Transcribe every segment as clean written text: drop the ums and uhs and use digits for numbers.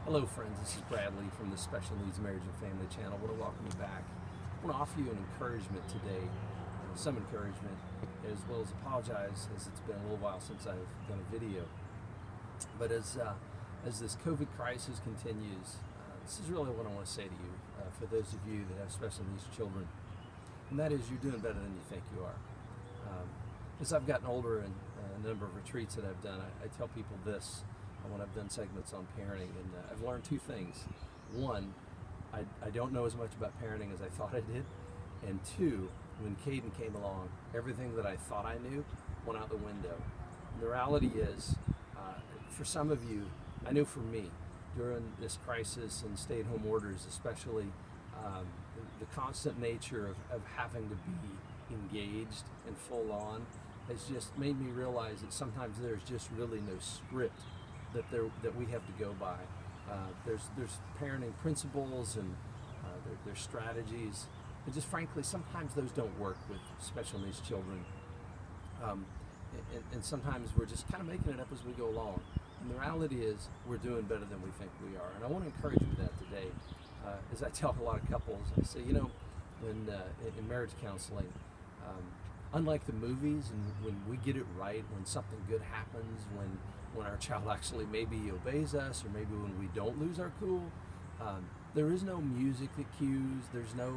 Hello friends, this is Bradley from the Special Needs Marriage and Family channel. I want to welcome you back. I want to offer you an encouragement today, some encouragement, as well as apologize as it's been a little while since I've done a video. But as this COVID crisis continues, this is really what I want to say to you, for those of you that have special needs children, and that is you're doing better than you think you are. As I've gotten older and a number of retreats that I've done, I tell people this when I've done segments on parenting, and I've learned two things. One, I don't know as much about parenting as I thought I did, and two, when Caden came along, everything that I thought I knew went out the window. And the reality is, for some of you, I know for me, during this crisis and stay-at-home orders especially, the constant nature of having to be engaged and full on has just made me realize that sometimes there's just really no script that we have to go by. There's parenting principles and there's strategies, and just frankly, sometimes those don't work with special needs children. And sometimes we're just kind of making it up as we go along. And the reality is, we're doing better than we think we are. And I want to encourage you with that today. As I tell a lot of couples, I say, when in marriage counseling, unlike the movies, and when we get it right, when something good happens, when our child actually maybe obeys us, or maybe when we don't lose our cool, there is no music that cues. There's no,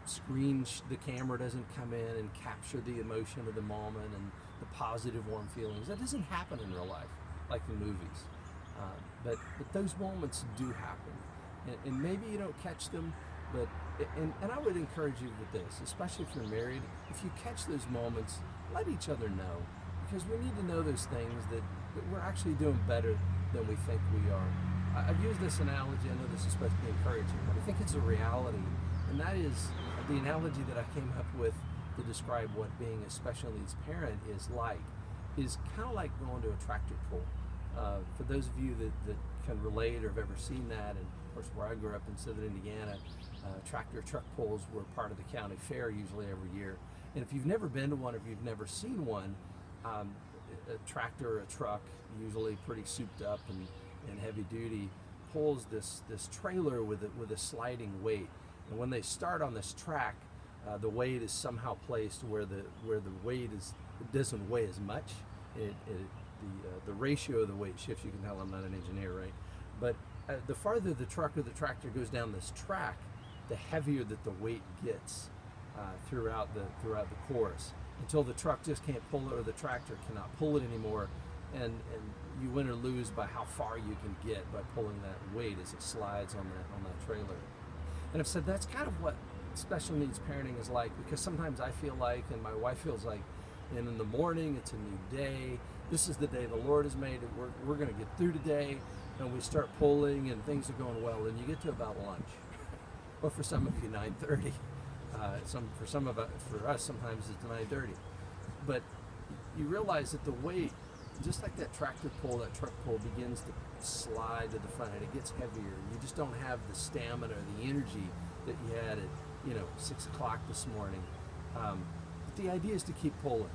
screen. The camera doesn't come in and capture the emotion of the moment and the positive, warm feelings. That doesn't happen in real life like the movies. But those moments do happen, and maybe you don't catch them. But and I would encourage you with this, especially if you're married. If you catch those moments, let each other know, because we need to know those things that we're actually doing better than we think we are. I've used this analogy. I know this is supposed to be encouraging, but I think it's a reality, and that is the analogy that I came up with to describe what being a special needs parent is like. Is kind of like going to a tractor pull. For those of you that can relate or have ever seen that, and of course where I grew up in southern Indiana, tractor truck pulls were part of the county fair usually every year. And if you've never been to one, or if you've never seen one, a tractor or a truck, usually pretty souped up and heavy duty, pulls this trailer with a sliding weight. And when they start on this track, the weight is somehow placed where the weight it doesn't weigh as much. The ratio of the weight shifts. You can tell I'm not an engineer, right? But the farther the truck or the tractor goes down this track, the heavier that the weight gets throughout the course, until the truck just can't pull it, or the tractor cannot pull it anymore, and you win or lose by how far you can get by pulling that weight as it slides on that trailer. And I've said that's kind of what special needs parenting is like, because sometimes I feel like, and my wife feels like, and in the morning it's a new day. This is the day the Lord has made. We're going to get through today, and we start pulling, and things are going well. And you get to about lunch, or for some of you 9:30. For us, sometimes it's 9:30. But you realize that the weight, just like that tractor pull, that truck pull, begins to slide to the front, and it gets heavier. You just don't have the stamina or the energy that you had at 6 o'clock this morning. But the idea is to keep pulling.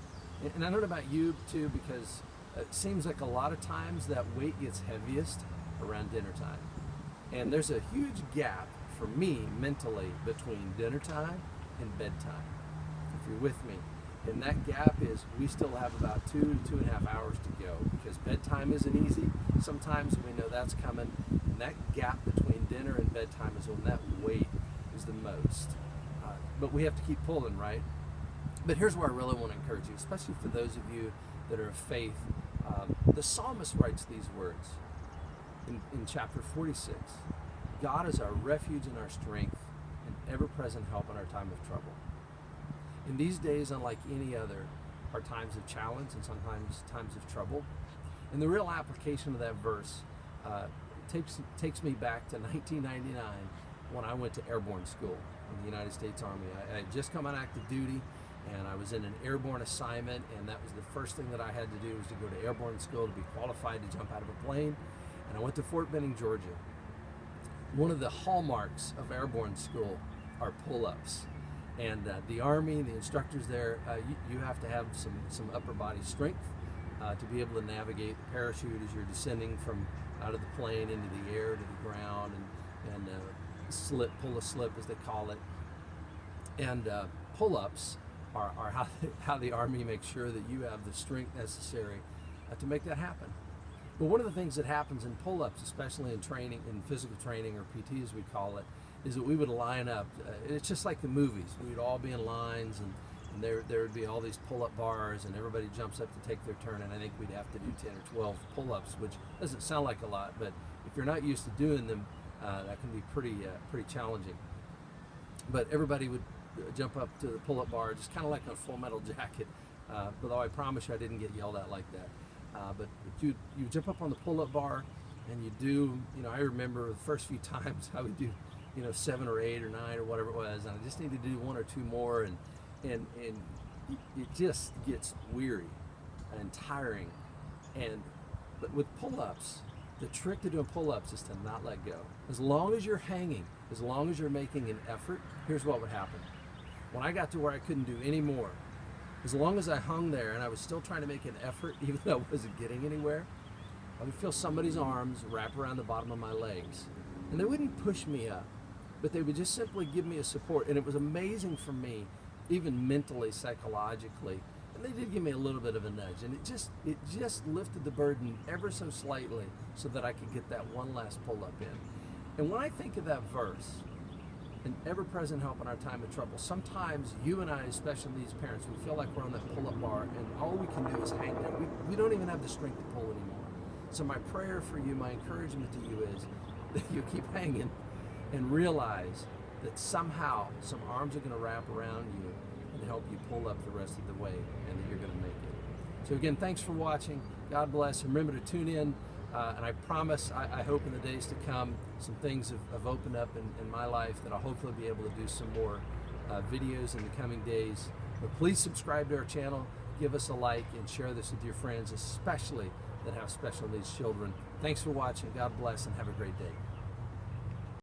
And I don't know about you too, because it seems like a lot of times that weight gets heaviest around dinner time. And there's a huge gap for me mentally between dinner time and bedtime, if you're with me. And that gap is, we still have about 2 to 2.5 hours to go, because bedtime isn't easy. Sometimes we know that's coming. And that gap between dinner and bedtime is when that weight is the most. But we have to keep pulling, right? But here's where I really want to encourage you, especially for those of you that are of faith. The psalmist writes these words in chapter 46. God is our refuge and our strength, and ever-present help in our time of trouble. In these days, unlike any other, are times of challenge and sometimes times of trouble. And the real application of that verse takes me back to 1999, when I went to airborne school in the United States Army. I had just come on active duty, and I was in an airborne assignment, and that was the first thing that I had to do, was to go to airborne school to be qualified to jump out of a plane. And I went to Fort Benning, Georgia. One of the hallmarks of airborne school are pull-ups. And the Army, the instructors there, you have to have some upper body strength. to be able to navigate the parachute as you're descending from out of the plane into the air to the ground, and pull a slip as they call it. And pull-ups are how the Army makes sure that you have the strength necessary to make that happen. But one of the things that happens in pull-ups, especially in training, in physical training, or PT as we call it, is that we would line up. It's just like the movies. We'd all be in lines, and there would be all these pull-up bars, and everybody jumps up to take their turn, and I think we'd have to do 10 or 12 pull-ups, which doesn't sound like a lot, but if you're not used to doing them, that can be pretty challenging. But everybody would jump up to the pull-up bar, just kind of like a Full Metal Jacket, although I promise you I didn't get yelled at like that. But you jump up on the pull-up bar, and you do, I remember the first few times I would do, 7 or 8 or 9 or whatever it was, and I just needed to do 1 or 2 more, and it just gets weary and tiring. But with pull-ups, the trick to doing pull-ups is to not let go. As long as you're hanging, as long as you're making an effort, here's what would happen. When I got to where I couldn't do any more, as long as I hung there and I was still trying to make an effort, even though I wasn't getting anywhere, I would feel somebody's arms wrap around the bottom of my legs. And they wouldn't push me up, but they would just simply give me a support. And it was amazing for me, even mentally, psychologically. And they did give me a little bit of a nudge. And it just lifted the burden ever so slightly so that I could get that one last pull-up in. And when I think of that verse, an ever-present help in our time of trouble, sometimes you and I, especially these parents, we feel like we're on that pull-up bar, and all we can do is hang there. We don't even have the strength to pull anymore. So my prayer for you, my encouragement to you is that you keep hanging and realize that somehow some arms are going to wrap around you and help you pull up the rest of the way, and that you're going to make it. So again, thanks for watching. God bless. Remember to tune in. And I promise, I hope in the days to come, some things have opened up in my life that I'll hopefully be able to do some more videos in the coming days. But please subscribe to our channel, give us a like, and share this with your friends, especially that have special needs children. Thanks for watching. God bless, and have a great day.